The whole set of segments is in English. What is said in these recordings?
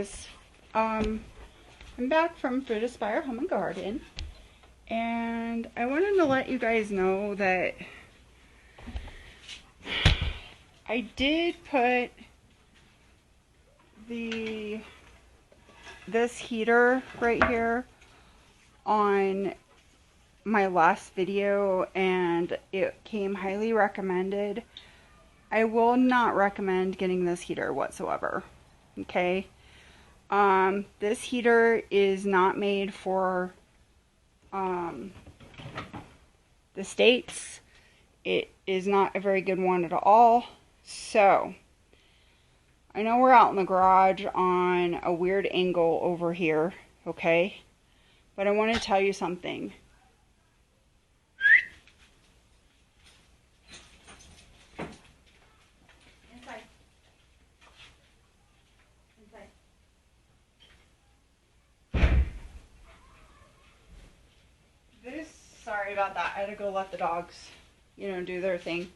guys, I'm back from Food Aspire Home and Garden, and I wanted to let you guys know that I did put this heater right here on my last video, and it came highly recommended. I will not recommend getting this heater whatsoever. Okay, this heater is not made for the States. It is not a very good one at all. So I know we're out in the garage on a weird angle over here, okay, but I want to tell you something. Sorry about that. I had to go let the dogs, do their thing.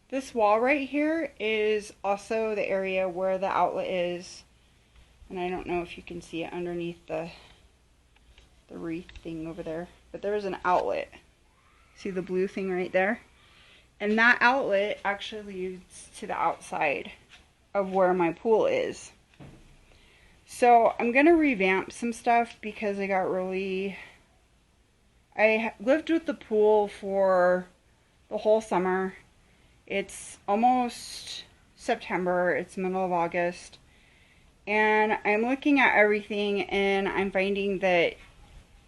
This wall right here is also the area where the outlet is. And I don't know if you can see it underneath the wreath thing over there. But there's an outlet. See the blue thing right there? And that outlet actually leads to the outside of where my pool is. So I'm going to revamp some stuff because I lived with the pool for the whole summer. It's almost September. It's middle of August. And I'm looking at everything and I'm finding that,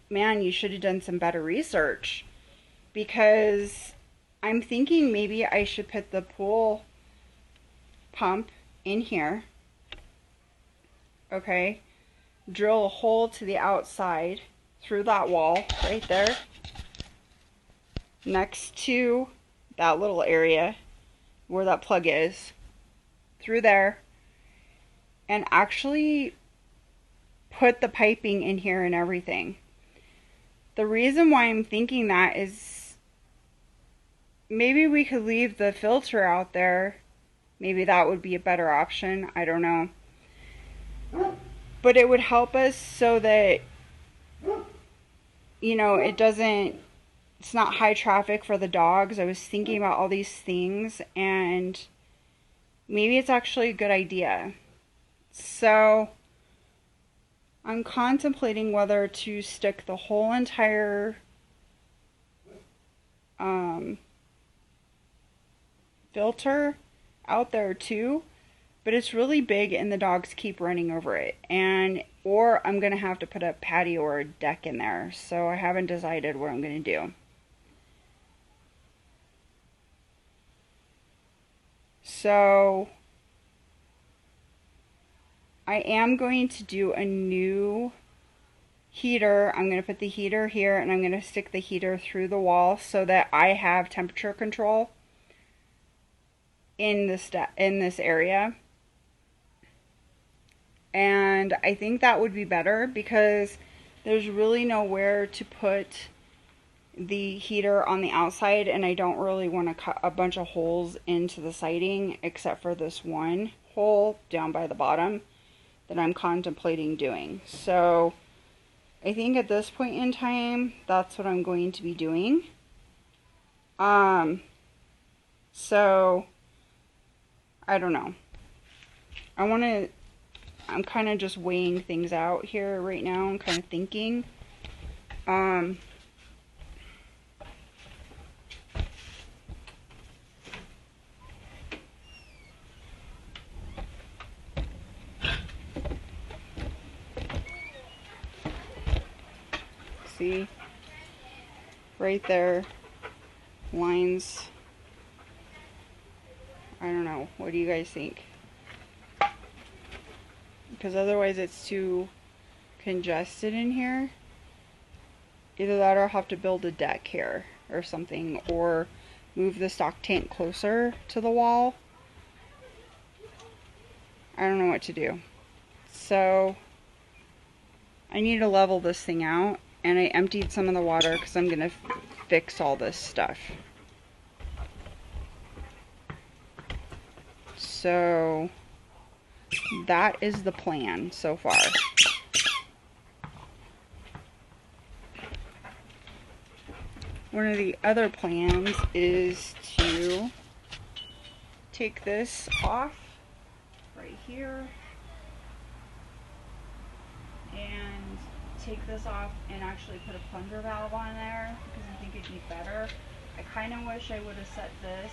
man, you should have done some better research. Because I'm thinking maybe I should put the pool pump in here. Okay. Drill a hole to the outside through that wall right there, next to that little area where that plug is, through there, and actually put the piping in here and everything. The reason why I'm thinking that is maybe we could leave the filter out there. Maybe that would be a better option. I don't know. But it would help us so that it's not high traffic for the dogs. I was thinking about all these things, and maybe it's actually a good idea. So I'm contemplating whether to stick the whole entire filter out there too, but it's really big and the dogs keep running over it, or I'm going to have to put a patio or a deck in there. So I haven't decided what I'm going to do. So I am going to do a new heater. I'm going to put the heater here and I'm going to stick the heater through the wall so that I have temperature control in this area. And I think that would be better because there's really nowhere to put the heater on the outside, and I don't really want to cut a bunch of holes into the siding except for this one hole down by the bottom that I'm contemplating doing. So I think at this point in time, that's what I'm going to be doing. So I don't know. I'm kind of just weighing things out here right now. I'm kind of thinking. See? Right there. Lines. I don't know. What do you guys think? Because otherwise it's too congested in here. Either that or I'll have to build a deck here or something, or move the stock tank closer to the wall. I don't know what to do. So I need to level this thing out, and I emptied some of the water because I'm going to fix all this stuff. So that is the plan so far. One of the other plans is to take this off right here and take this off and actually put a plunger valve on there because I think it'd be better. I kind of wish I would have set this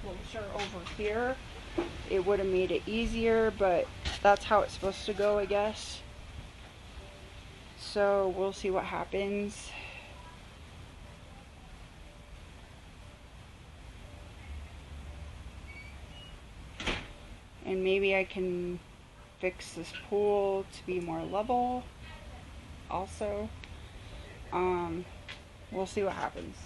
closer over here. It would have made it easier, but that's how it's supposed to go, I guess. So we'll see what happens. And maybe I can fix this pool to be more level also. We'll see what happens.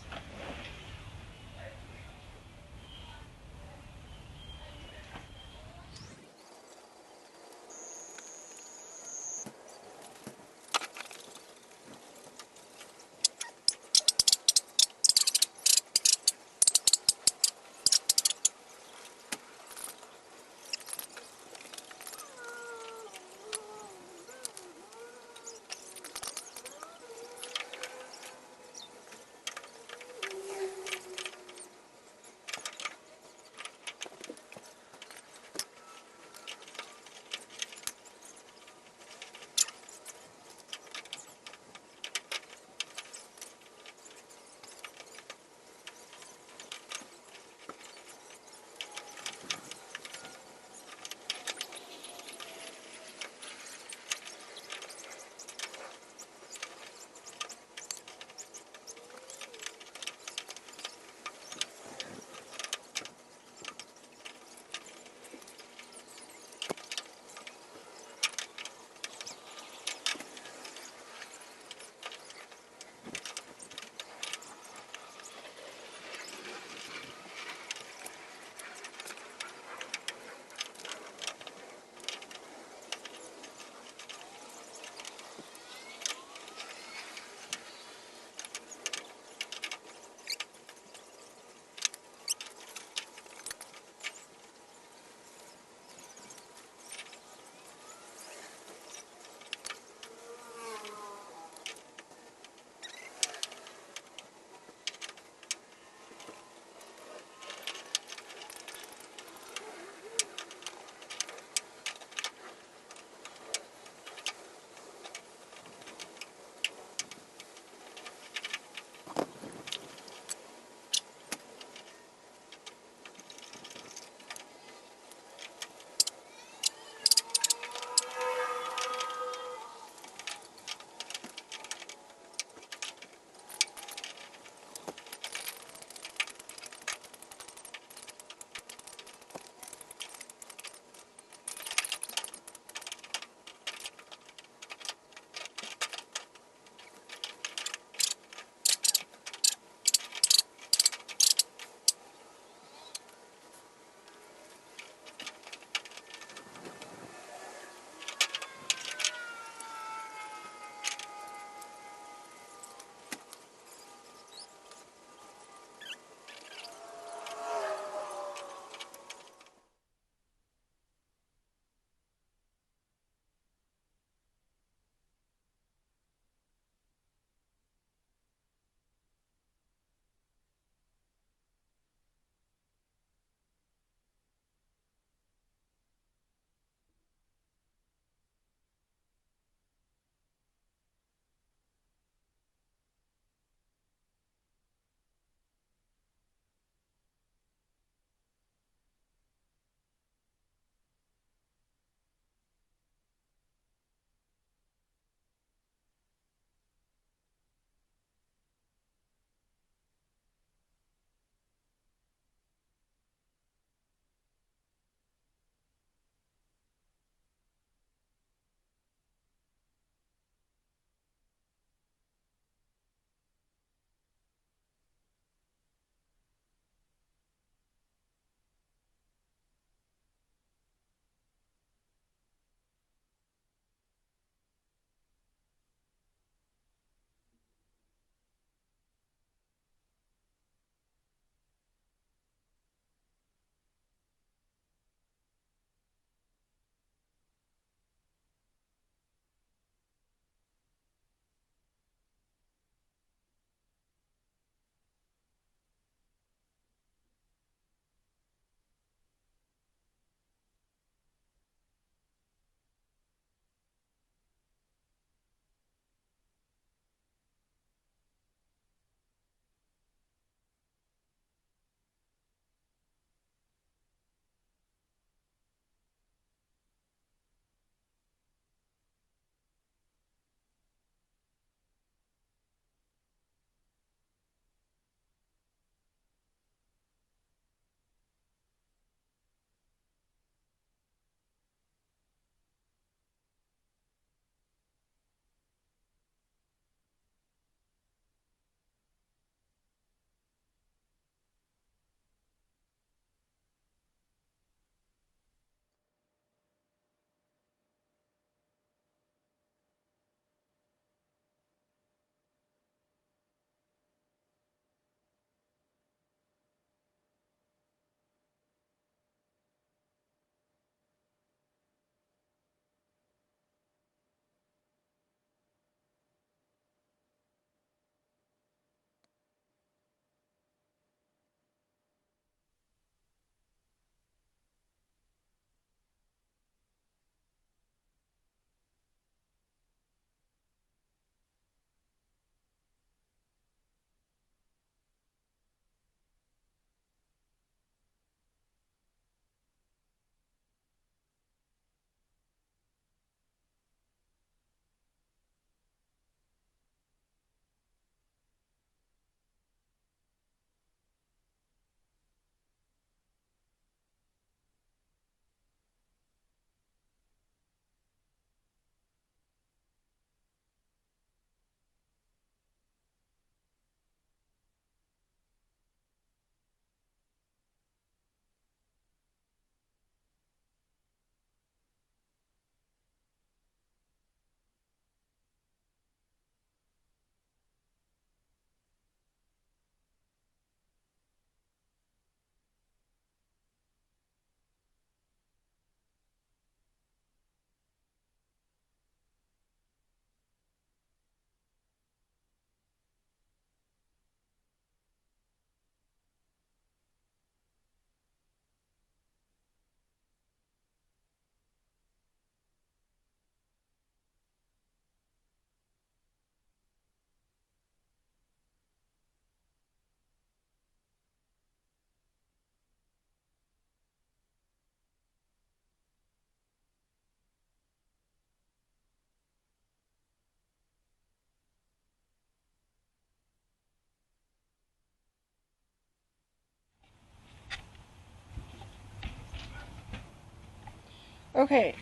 Okay,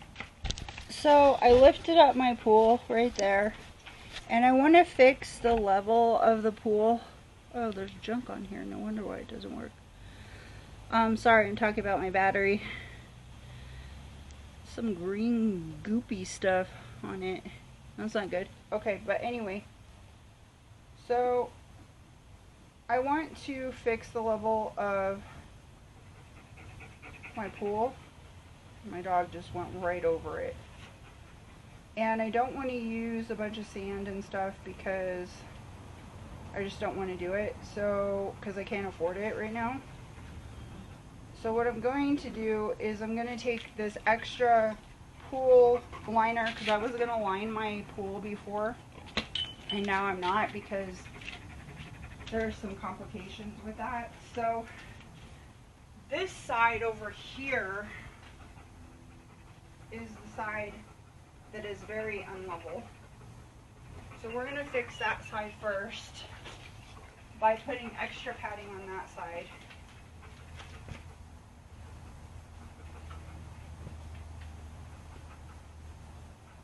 so I lifted up my pool right there, and I want to fix the level of the pool. Oh, there's junk on here. No wonder why it doesn't work. Sorry, I'm talking about my battery. Some green goopy stuff on it. That's not good. Okay, but anyway. So, I want to fix the level of my pool. My dog just went right over it. And I don't want to use a bunch of sand and stuff because I just don't want to do it. So, because I can't afford it right now. So what I'm going to do is I'm going to take this extra pool liner, because I was going to line my pool before, and now I'm not because there's some complications with that. So this side over here is the side that is very unlevel. So we're going to fix that side first by putting extra padding on that side.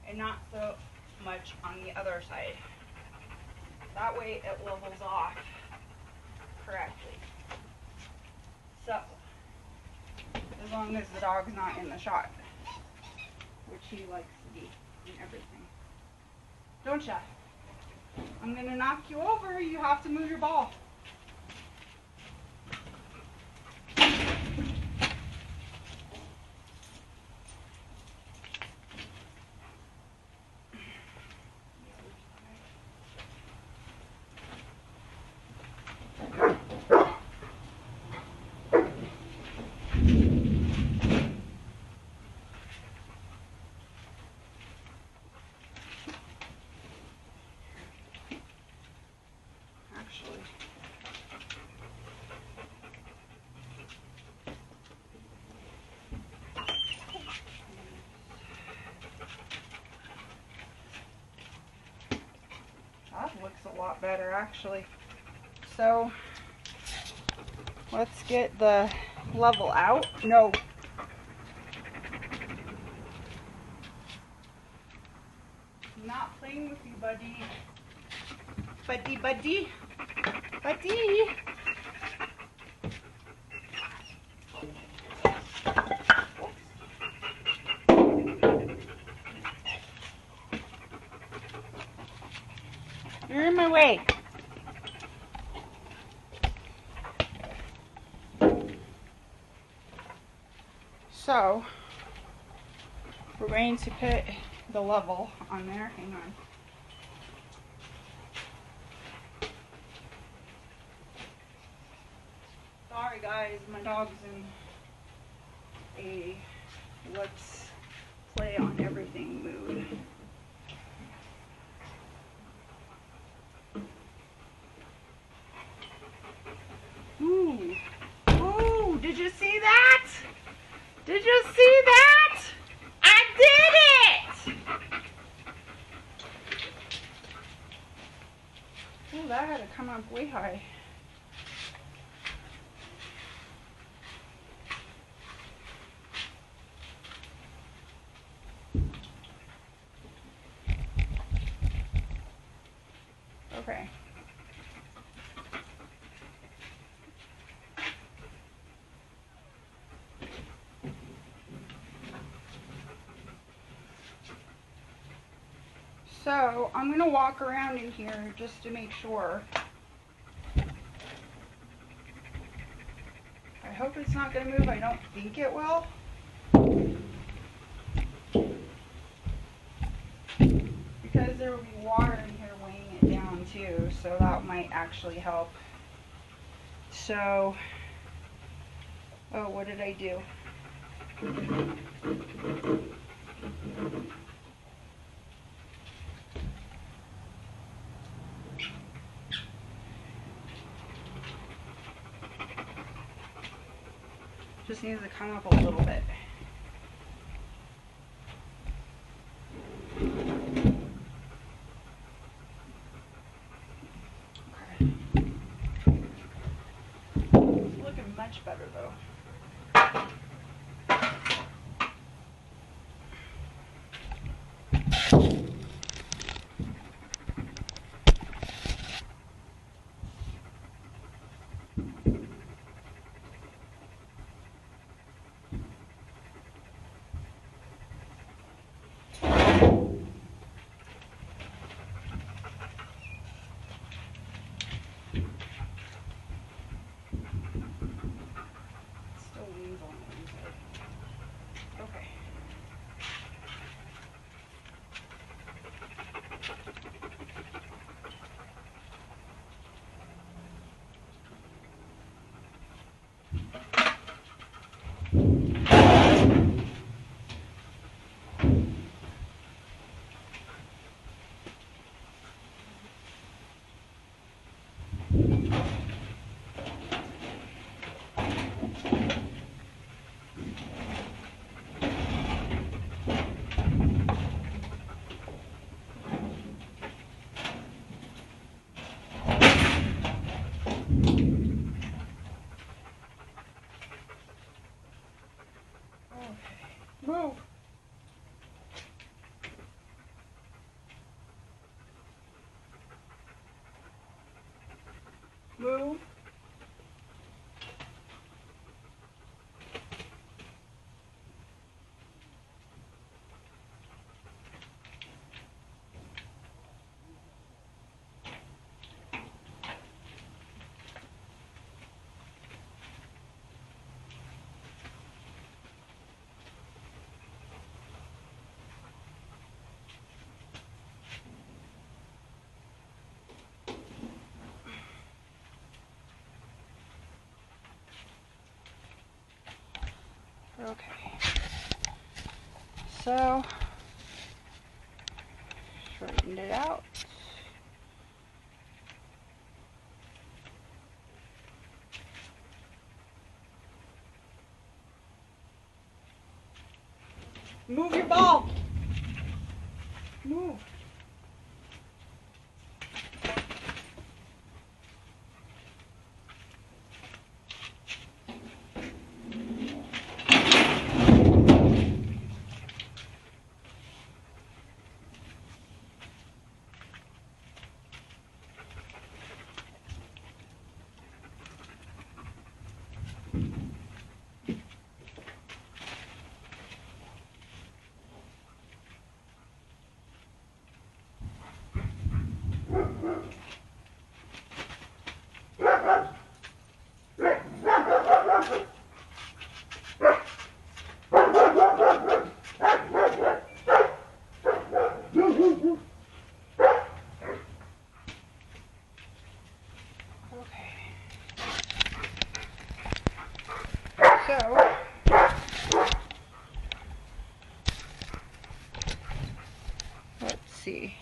And not so much on the other side. That way it levels off correctly. So, as long as the dog's not in the shot, which he likes to be in everything. Don't ya? I'm gonna knock you over, you have to move your ball. Actually, that looks a lot better actually. So let's get the level out. No. I'm not playing with you, buddy. Buddy, buddy. Buddy. You're in my way. So, we're going to put the level on there. Hang on. Sorry guys, my dog's in a let's play on everything mood. Ooh. Ooh, did you see that? Did you see that? I did it! Ooh, that had to come up way high. Okay. So, I'm going to walk around in here just to make sure. I hope it's not going to move. I don't think it will. Because there will be water in here weighing it down too, so that might actually help. So, oh, what did I do? Just needs to come up a little bit. Okay. It's looking much better though. Move. Okay, so straightened it out. Move your ball. Move. So, let's see.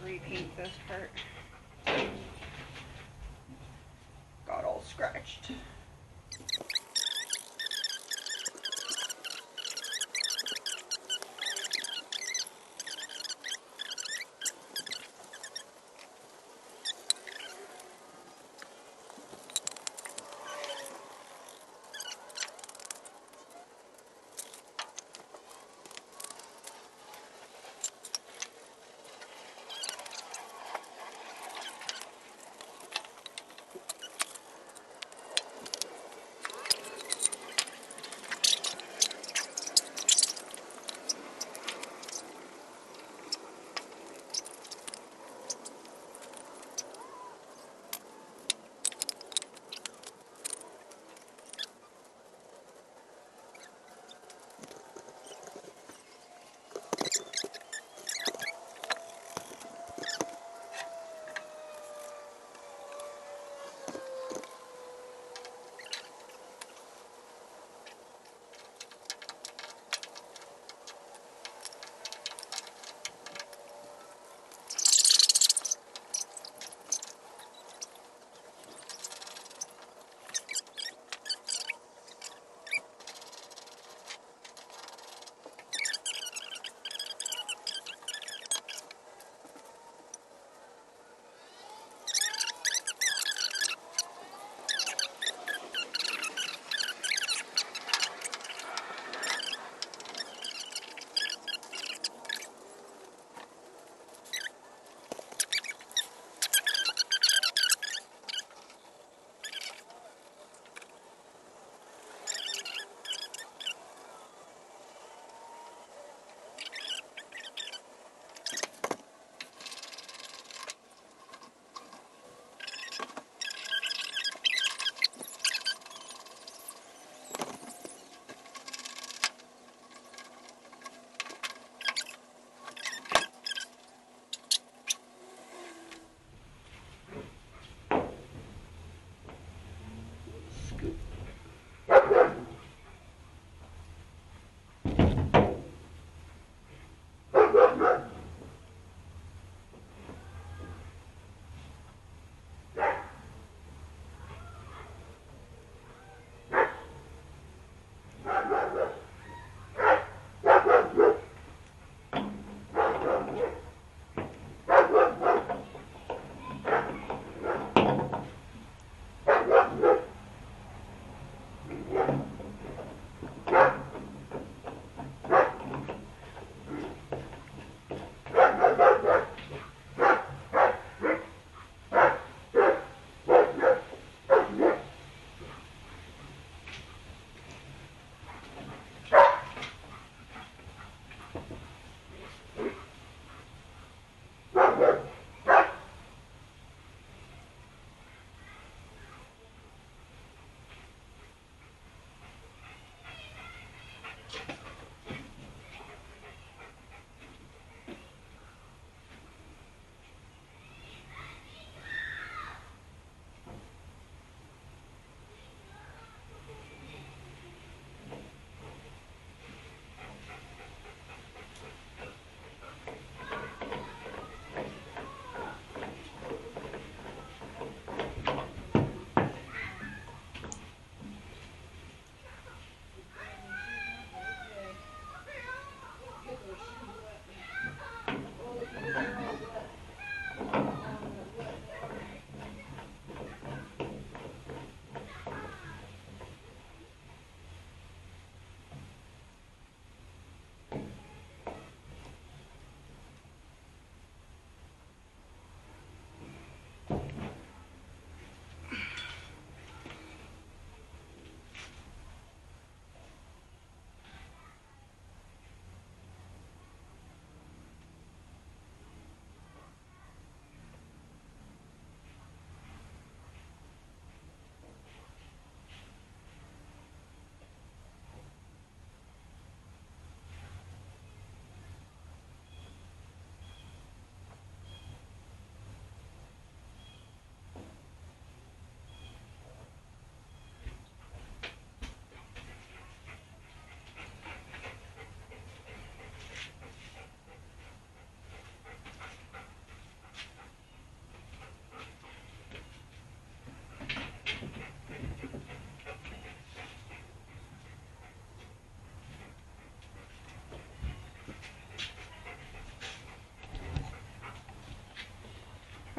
Repaint this part. Got all scratched.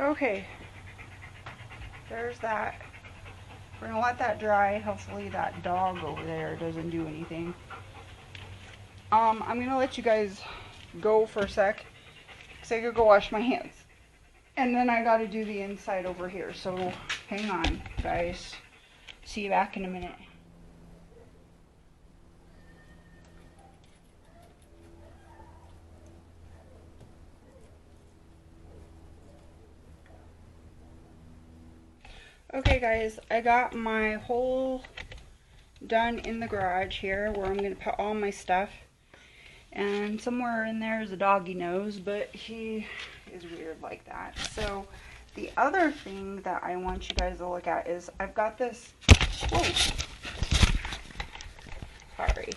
Okay, there's that. We're gonna let that dry. Hopefully that dog over there doesn't do anything. I'm gonna let you guys go for a sec, because I gotta go wash my hands. And then I gotta do the inside over here, so hang on, guys. See you back in a minute. Okay guys, I got my hole done in the garage here where I'm going to put all my stuff. And somewhere in there is a doggy nose, but he is weird like that. So the other thing that I want you guys to look at is I've got this, whoa, sorry.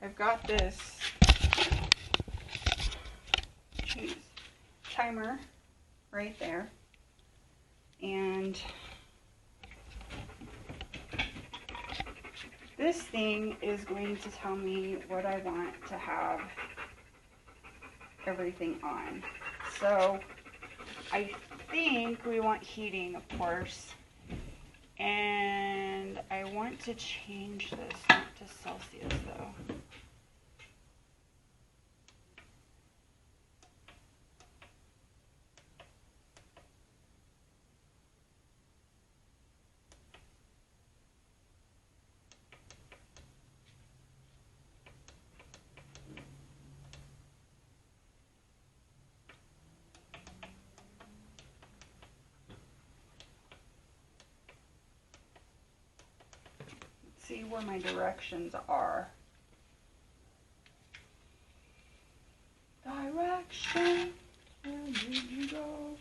I've got this timer right there, and this thing is going to tell me what I want to have everything on. So I think we want heating, of course, and I want to change this not to Celsius though. See where my directions are. Direction, where did you go?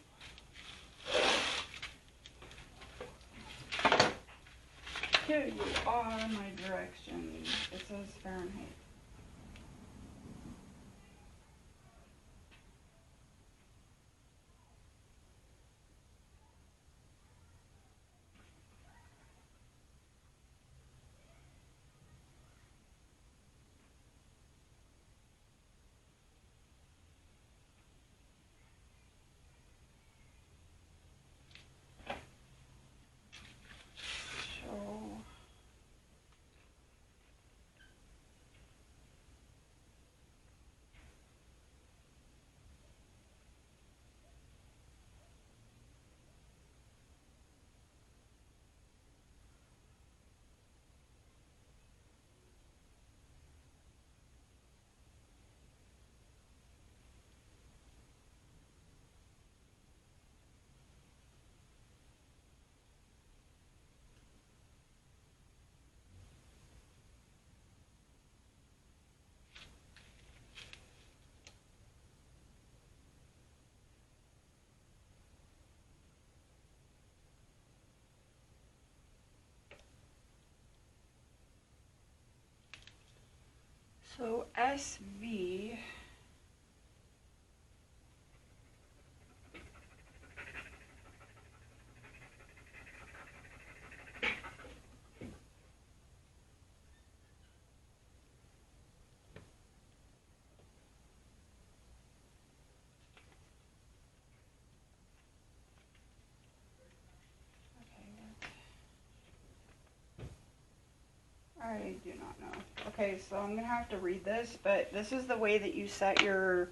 Here you are, my directions. It says Fahrenheit. So SV, I do not know. Okay, so I'm gonna have to read this, but this is the way that you set your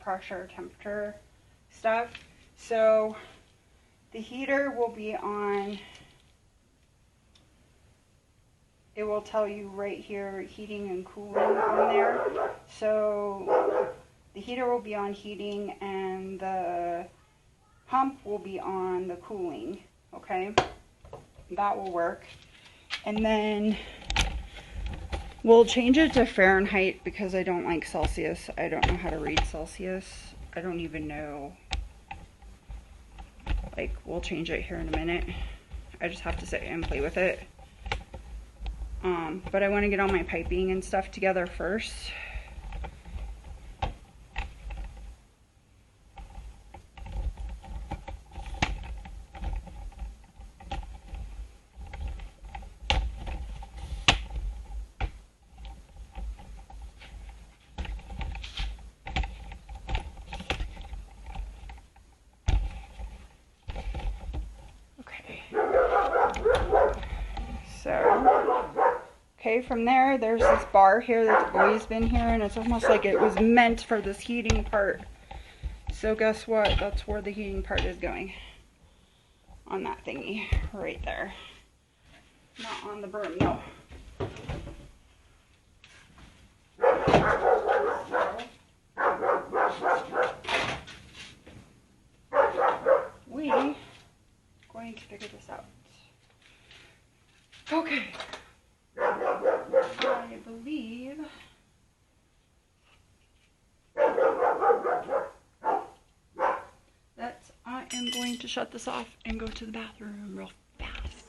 pressure, temperature stuff. So the heater will be on, it will tell you right here heating and cooling on there. So the heater will be on heating and the pump will be on the cooling. Okay, that will work. And then we'll change it to Fahrenheit because I don't like Celsius. I don't know how to read Celsius. I don't even know. Like, we'll change it here in a minute. I just have to sit and play with it. But I want to get all my piping and stuff together first. So, okay, from there, there's this bar here that's always been here, and it's almost like it was meant for this heating part. So guess what? That's where the heating part is going. On that thingy, right there. Not on the broom, no. We are going to figure this out. Okay. I believe that I am going to shut this off and go to the bathroom real fast.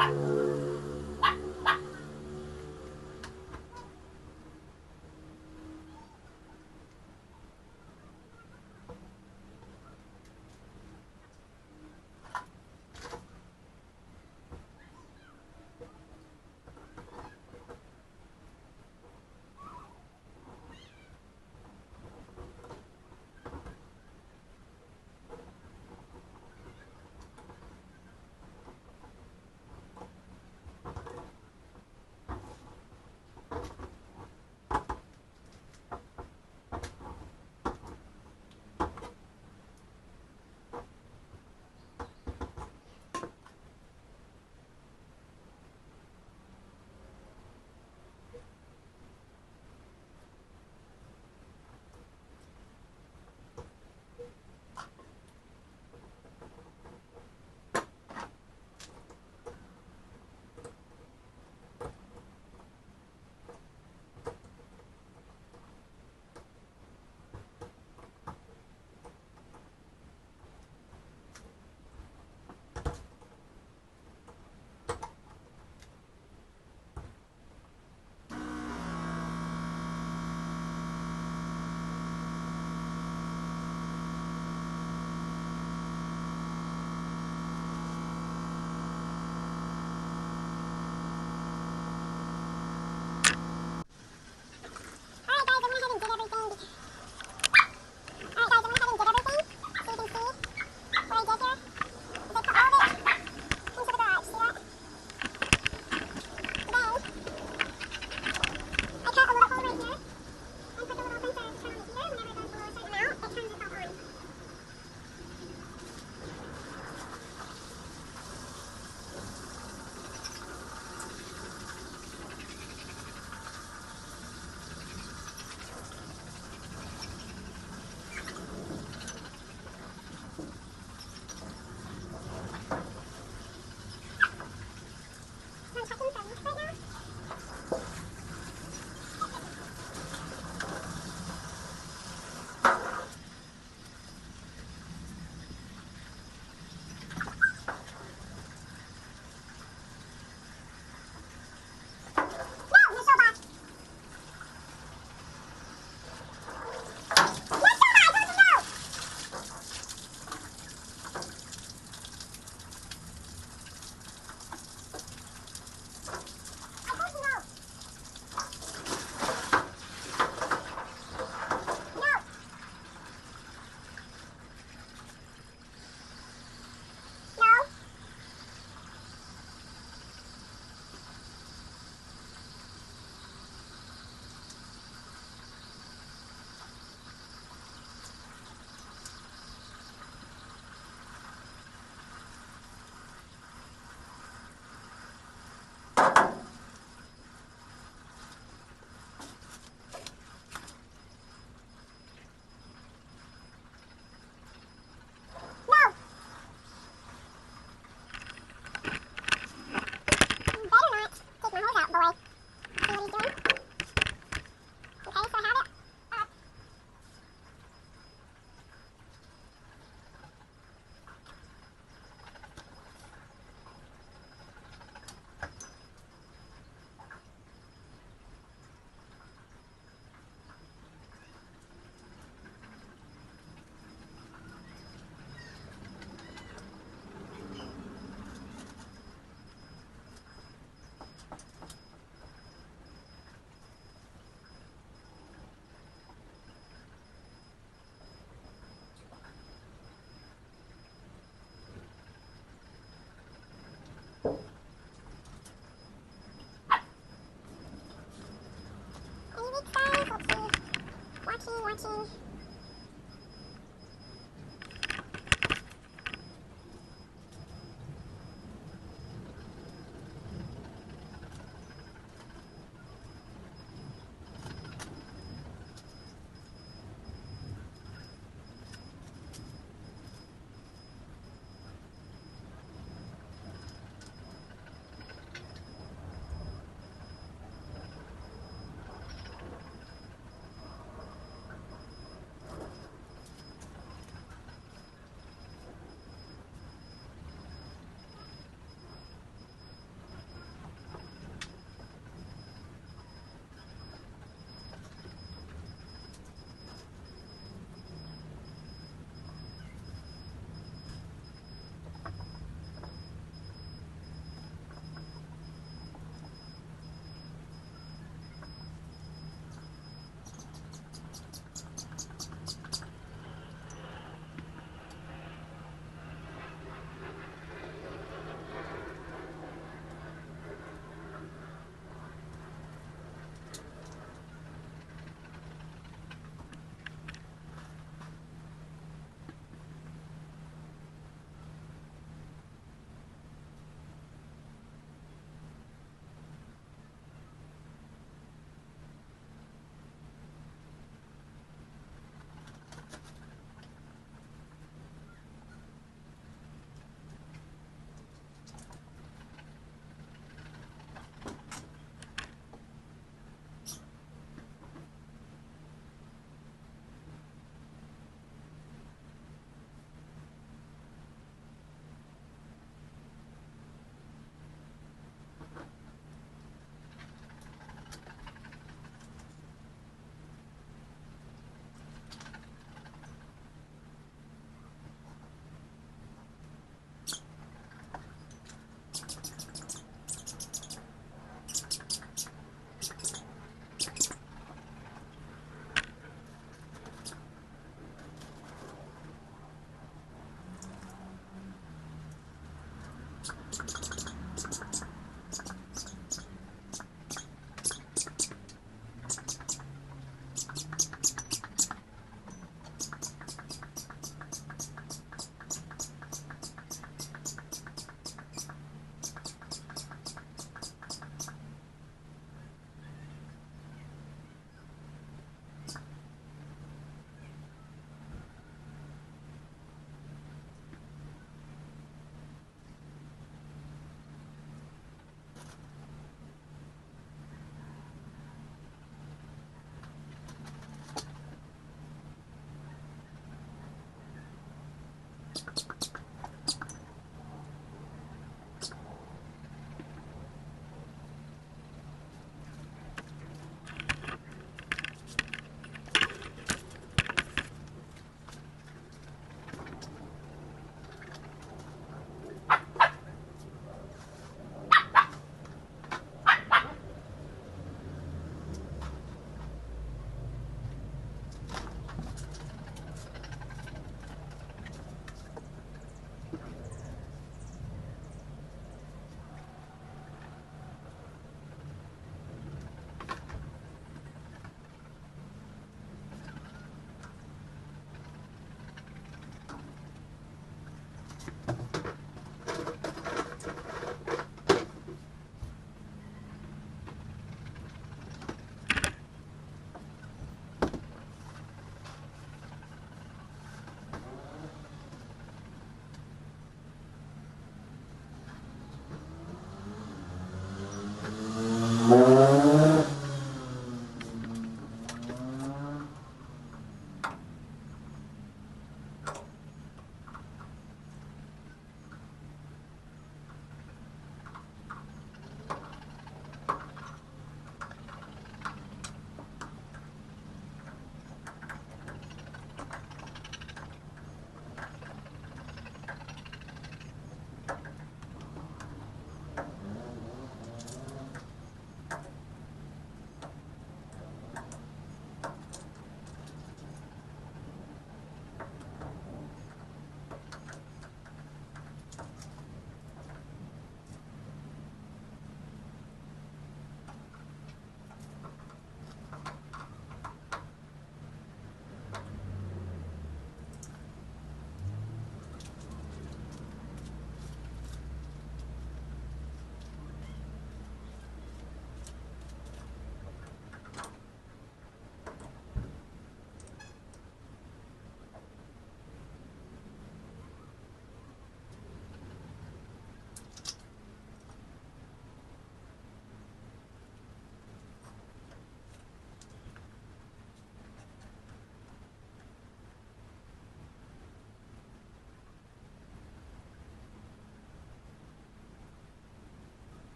watching.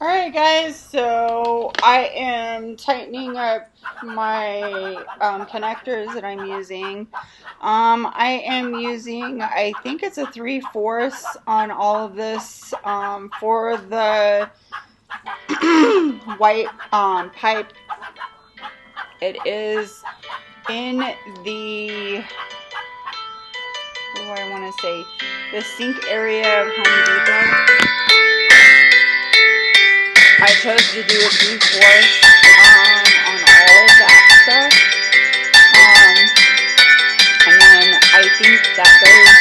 Alright guys, so I am tightening up my connectors that I'm using. I am using, I think it's a 3/4 on all of this for the white pipe. It is in the, what do I want to say, the sink area of Home Depot. I chose to do a 3/4 on all of that stuff. And then I think that there's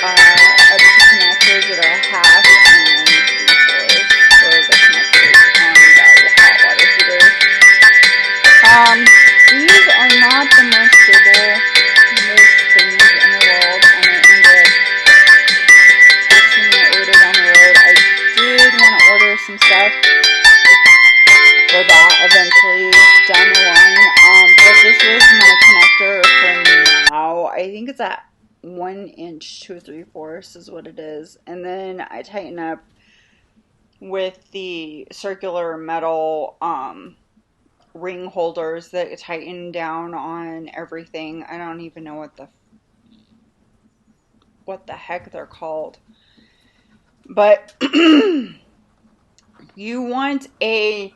up to connectors that are 1/2 and 3/4 for the connectors on that hot water heater. These are not the most stable things in the world, and I ended up fixing it later down the road. I did want to order some stuff for that eventually down the line, but this is my connector for now. I think it's at 1 inch 2 3/4 is what it is, and then I tighten up with the circular metal ring holders that tighten down on everything. I don't even know what the heck they're called, but you want a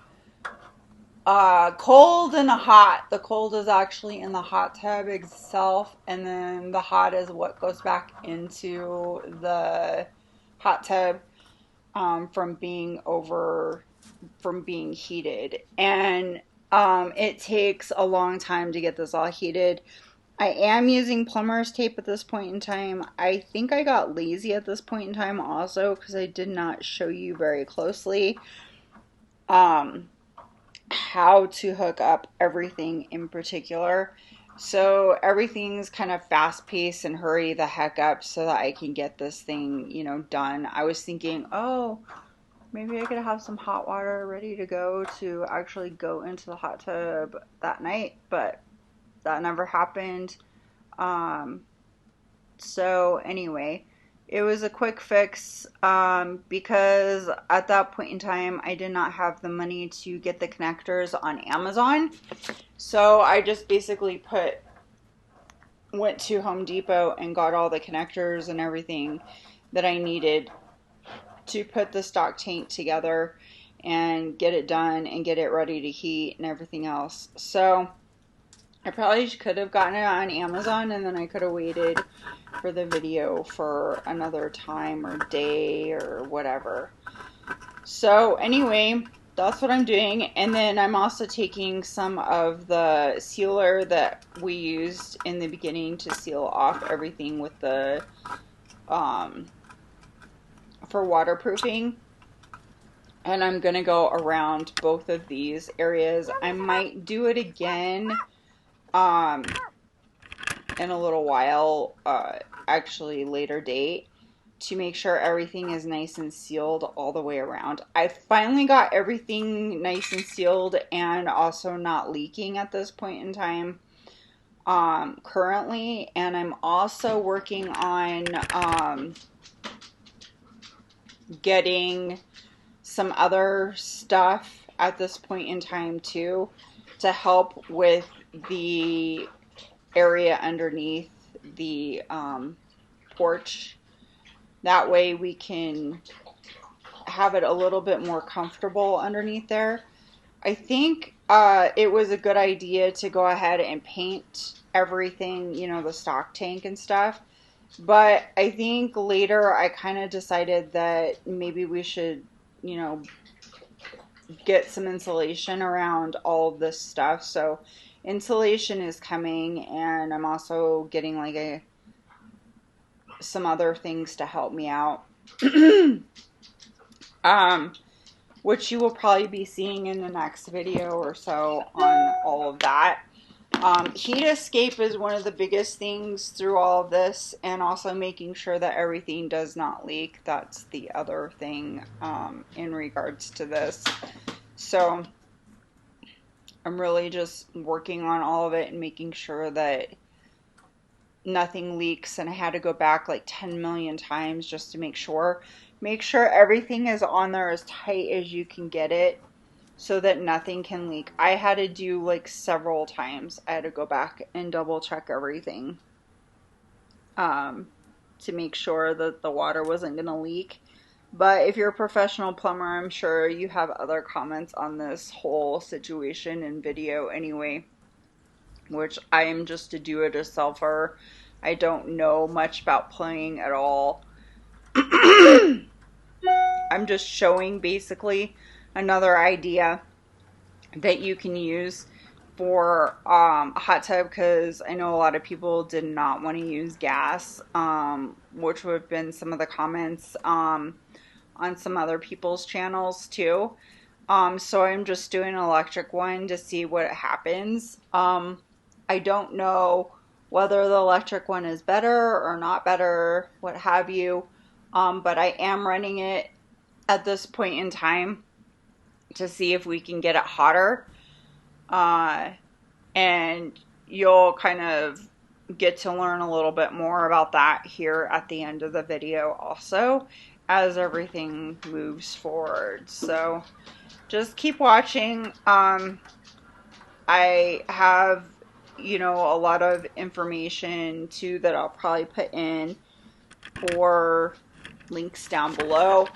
cold and a hot. The cold is actually in the hot tub itself, and then the hot is what goes back into the hot tub from being heated. And it takes a long time to get this all heated. I am using plumber's tape at this point in time. I think I got lazy at this point in time also because I did not show you very closely how to hook up everything in particular. So everything's kind of fast paced and hurry the heck up so that I can get this thing, you know, done. I was thinking, oh, maybe I could have some hot water ready to go to actually go into the hot tub that night, but that never happened. So anyway, it was a quick fix because at that point in time I did not have the money to get the connectors on Amazon. So I just basically went to Home Depot and got all the connectors and everything that I needed to put the stock tank together and get it done and get it ready to heat and everything else. So I probably could have gotten it on Amazon, and then I could have waited for the video for another time or day or whatever. So anyway, that's what I'm doing. And then I'm also taking some of the sealer that we used in the beginning to seal off everything with the for waterproofing, and I'm gonna go around both of these areas. I might do it again in a little while, actually later date, to make sure everything is nice and sealed all the way around. I finally got everything nice and sealed and also not leaking at this point in time currently, and I'm also working on getting some other stuff at this point in time too to help with the area underneath the porch. That way we can have it a little bit more comfortable underneath there. I think it was a good idea to go ahead and paint everything, you know, the stock tank and stuff. But I think later I kind of decided that maybe we should, you know, get some insulation around all of this stuff. So insulation is coming, and I'm also getting like some other things to help me out. Which you will probably be seeing in the next video or so on all of that. Heat escape is one of the biggest things through all of this, and also making sure that everything does not leak. That's the other thing in regards to this. So I'm really just working on all of it and making sure that nothing leaks, and I had to go back like 10 million times just to make sure, make sure everything is on there as tight as you can get it so that nothing can leak. I had to do like several times. I had to go back and double check everything to make sure that the water wasn't going to leak. But if you're a professional plumber, I'm sure you have other comments on this whole situation and video anyway, which I am just a do-it-yourselfer. I don't know much about plumbing at all. I'm just showing basically another idea that you can use for a hot tub, because I know a lot of people did not want to use gas, which would have been some of the comments on some other people's channels too. So I'm just doing an electric one to see what happens. I don't know whether the electric one is better or not better, what have you, but I am running it at this point in time to see if we can get it hotter. And you'll kind of get to learn a little bit more about that here at the end of the video also, as everything moves forward. So just keep watching. I have, a lot of information too that I'll probably put in for links down below.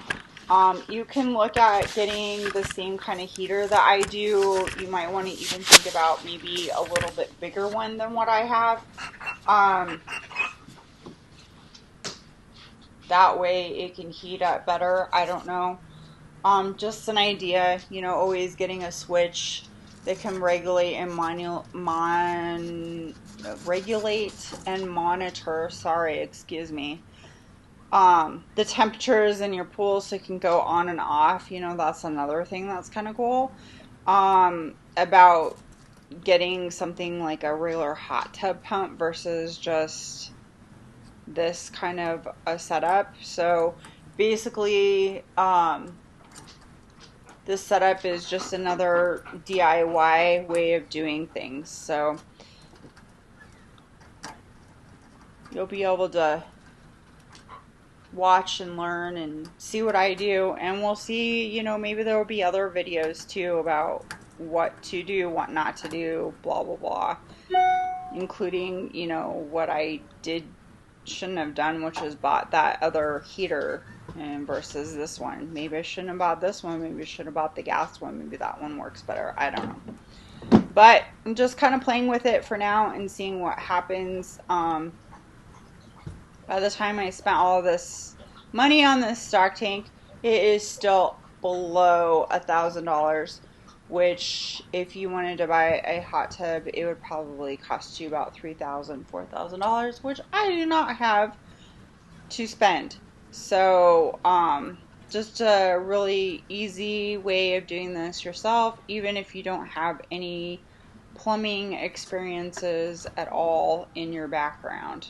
You can look at getting the same kind of heater that I do. You might want to even think about maybe a little bit bigger one than what I have. That way it can heat up better. I don't know. Just an idea, always getting a switch that can regulate and monitor, the temperatures in your pool so it can go on and off. That's another thing that's kind of cool about getting something like a regular hot tub pump versus just this kind of a setup. So basically this setup is just another DIY way of doing things. So you'll be able to watch and learn and see what I do, and we'll see, maybe there will be other videos too about what to do, what not to do, blah blah blah, including what I shouldn't have done, which was bought that other heater and versus this one. Maybe I shouldn't have bought this one, maybe I should have bought the gas one, maybe that one works better, I don't know. But I'm just kind of playing with it for now and seeing what happens. By the time I spent all this money on this stock tank, it is still below $1,000, which if you wanted to buy a hot tub, it would probably cost you about $3,000, $4,000, which I do not have to spend. So, just a really easy way of doing this yourself, even if you don't have any plumbing experiences at all in your background.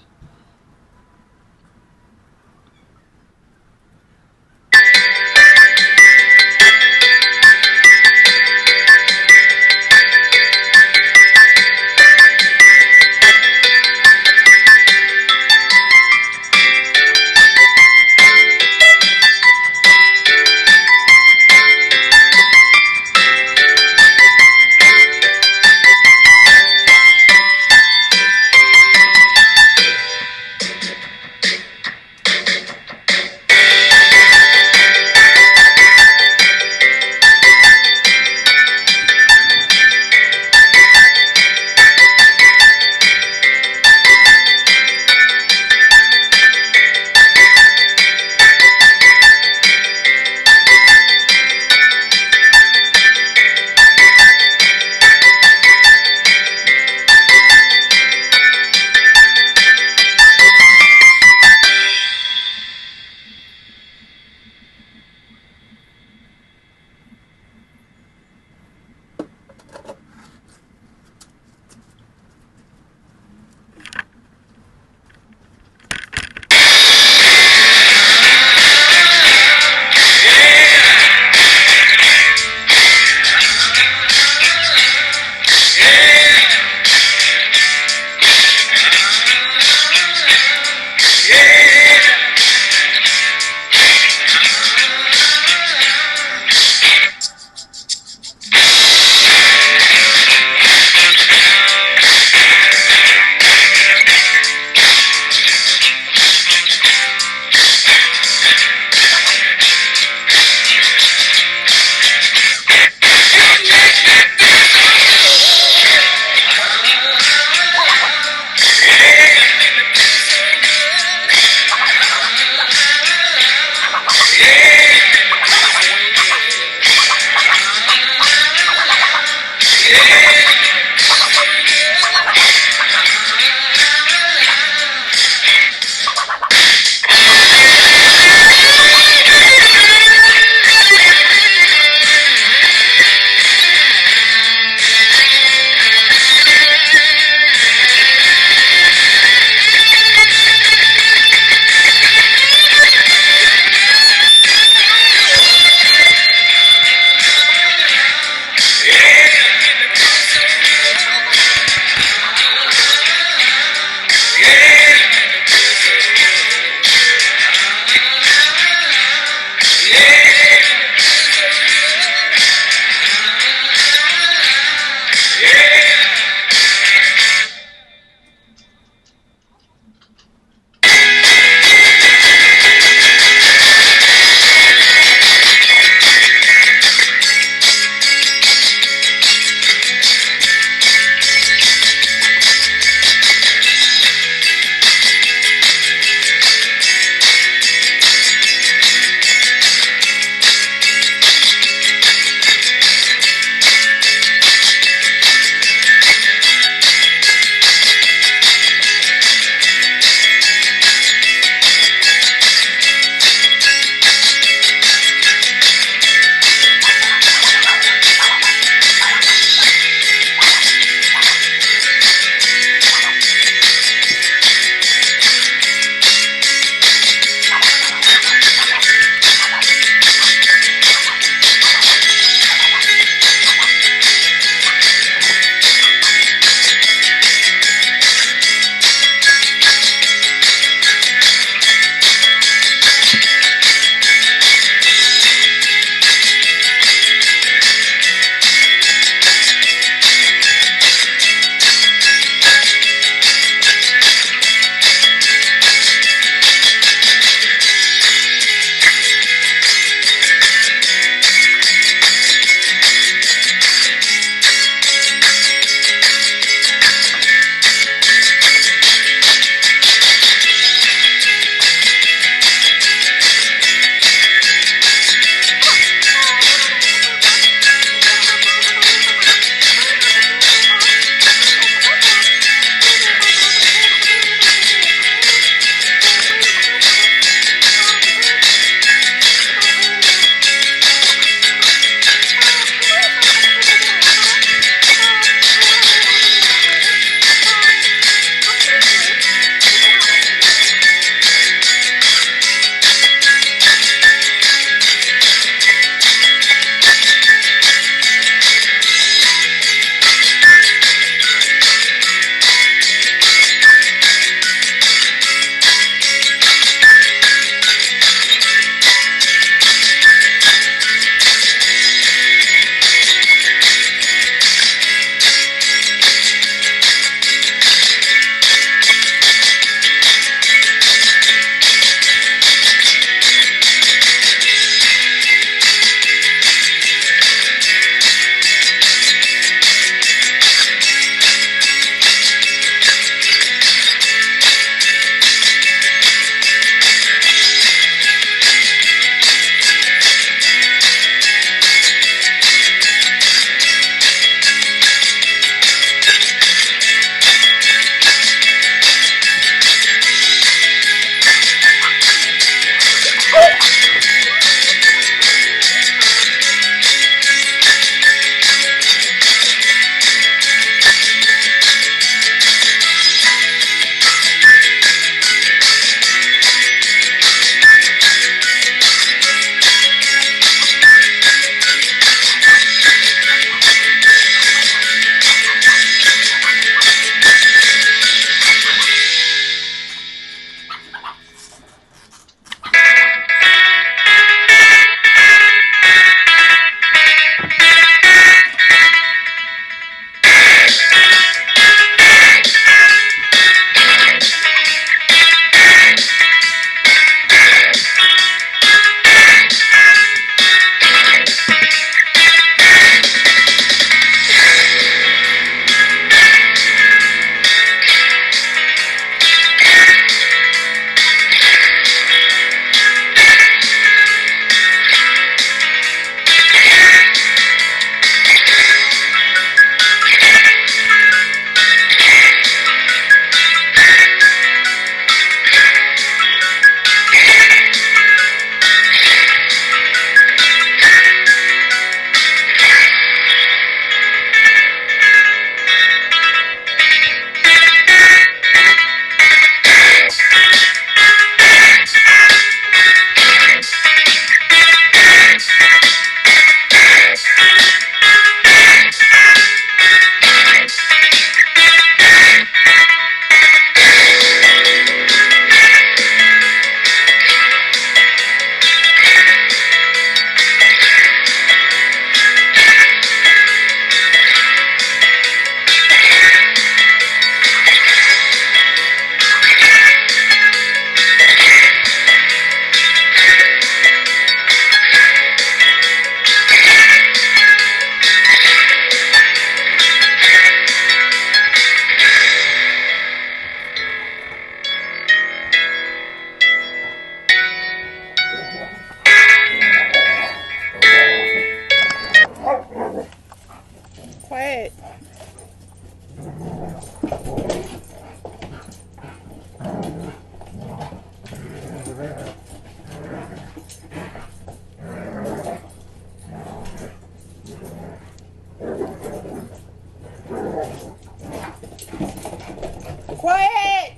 Quiet!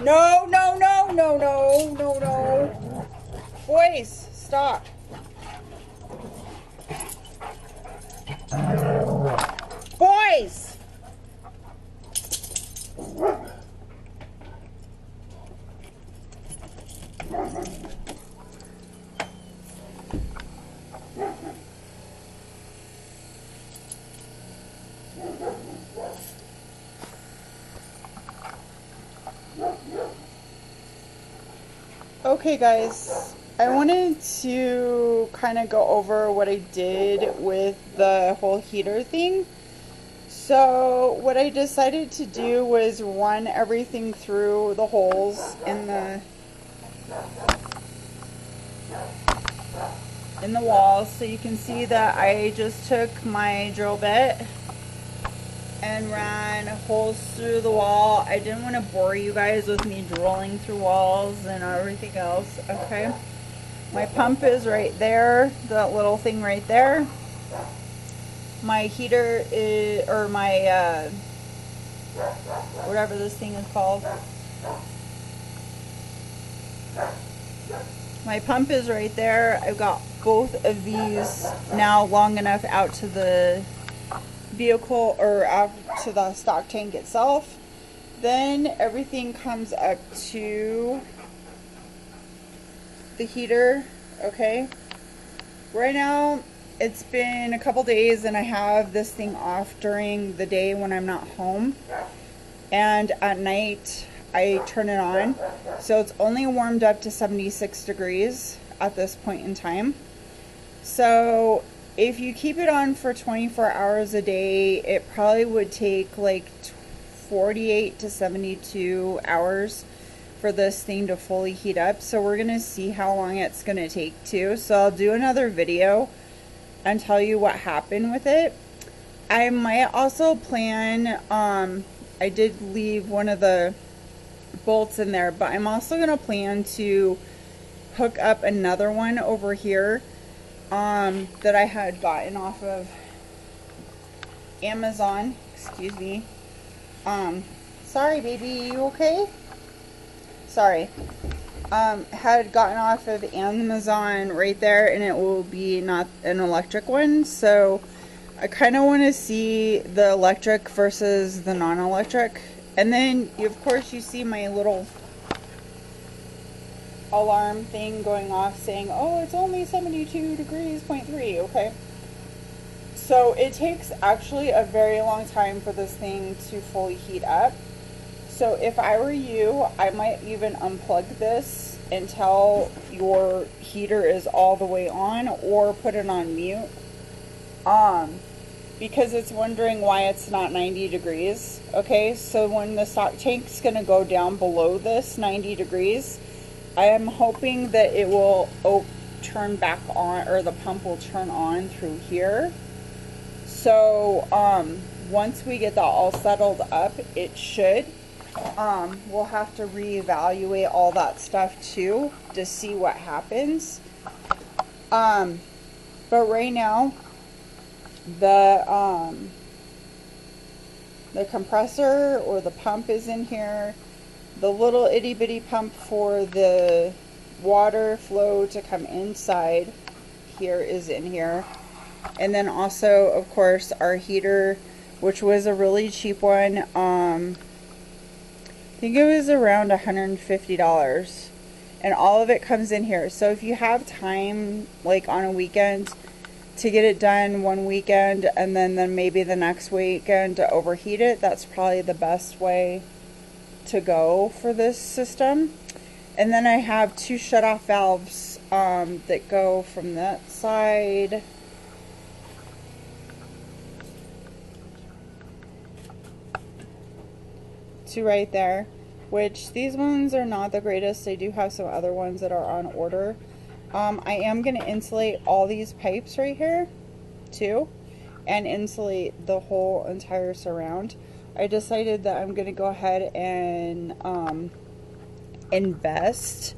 No, no, no, no, no, no, no. Boys, stop. Boys! Okay guys, I wanted to kind of go over what I did with the whole heater thing. So what I decided to do was run everything through the holes in the walls. So you can see that I just took my drill bit and ran holes through the wall. I didn't want to bore you guys with me drilling through walls and everything else, okay? My pump is right there, that little thing right there. My heater is, or my, whatever this thing is called. My pump is right there. I've got both of these now long enough out to the vehicle or out to the stock tank itself. Then everything comes up to the heater, okay? Right now it's been a couple days and I have this thing off during the day when I'm not home, and at night I turn it on. So it's only warmed up to 76 degrees at this point in time. So if you keep it on for 24 hours a day, it probably would take like 48 to 72 hours for this thing to fully heat up. So we're gonna see how long it's gonna take too. So I'll do another video and tell you what happened with it. I might also plan, I did leave one of the bolts in there, but I'm also gonna plan to hook up another one over here that I had gotten off of Amazon. Excuse me. Sorry baby, you okay? Sorry. Had gotten off of Amazon right there, and it will be not an electric one. So I kind of want to see the electric versus the non-electric. And then of course you see my little alarm thing going off saying, oh, it's only 72 degrees, 0.3, okay? So it takes actually a very long time for this thing to fully heat up. So if I were you, I might even unplug this until your heater is all the way on, or put it on mute. Because it's wondering why it's not 90 degrees. Okay, so when the stock tank's gonna go down below this 90 degrees, I am hoping that it will turn back on, or the pump will turn on through here. So once we get that all settled up, it should. We'll have to reevaluate all that stuff too to see what happens. But right now, the compressor or the pump is in here. The little itty bitty pump for the water flow to come inside here is in here. And then also, of course, our heater, which was a really cheap one. I think it was around $150, and all of it comes in here. So if you have time, like on a weekend, to get it done one weekend, and then maybe the next weekend to overheat it, that's probably the best way to go for this system. And then I have two shut-off valves that go from that side to right there, which these ones are not the greatest. I do have some other ones that are on order. I am going to insulate all these pipes right here too, and insulate the whole entire surround. I decided that I'm going to go ahead and invest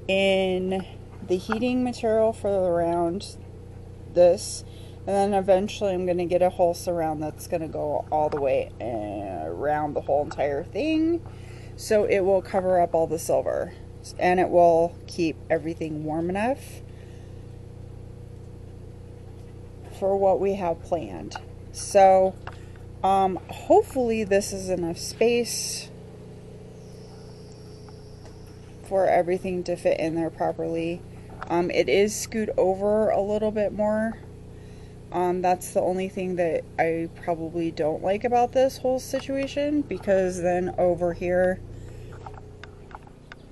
in the heating material for around this, and then eventually I'm going to get a whole surround that's going to go all the way around the whole entire thing, so it will cover up all the silver and it will keep everything warm enough for what we have planned. So hopefully this is enough space for everything to fit in there properly. It is scoot over a little bit more. That's the only thing that I probably don't like about this whole situation, because then over here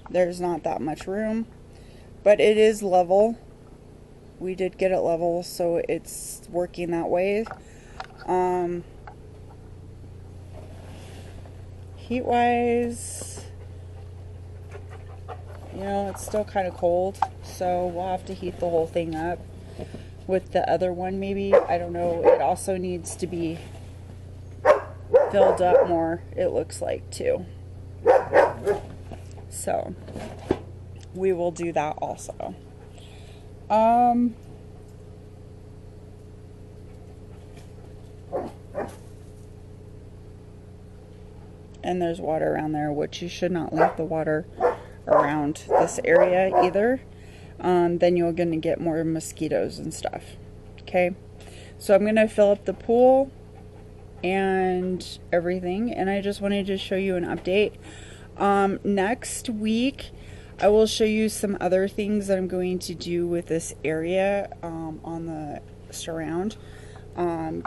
there's not that much room, but it is level. We did get it level, so it's working that way. Heat wise, you know, it's still kind of cold, so we'll have to heat the whole thing up with the other one maybe. I don't know. It also needs to be filled up more, it looks like, too. So we will do that also. And there's water around there, which you should not leave the water around this area either. Then you're going to get more mosquitoes and stuff. Okay, so I'm going to fill up the pool and everything, and I just wanted to show you an update. Next week I will show you some other things that I'm going to do with this area on the surround,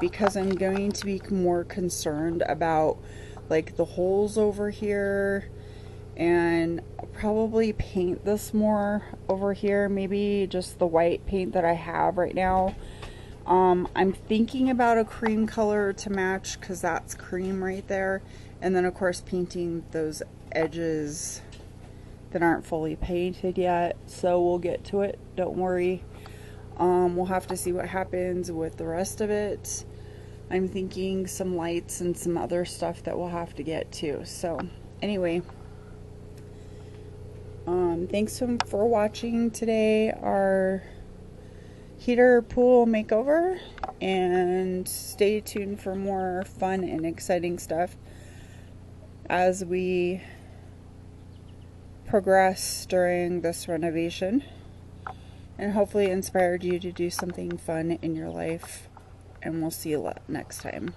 because I'm going to be more concerned about like the holes over here, and probably paint this more over here, maybe just the white paint that I have right now. I'm thinking about a cream color to match, because that's cream right there, and then of course painting those edges that aren't fully painted yet, so we'll get to it, don't worry. We'll have to see what happens with the rest of it. I'm thinking some lights and some other stuff that we'll have to get to. So anyway, thanks for watching today, our heater pool makeover, and stay tuned for more fun and exciting stuff as we progress during this renovation, and hopefully inspired you to do something fun in your life. And we'll see you next time.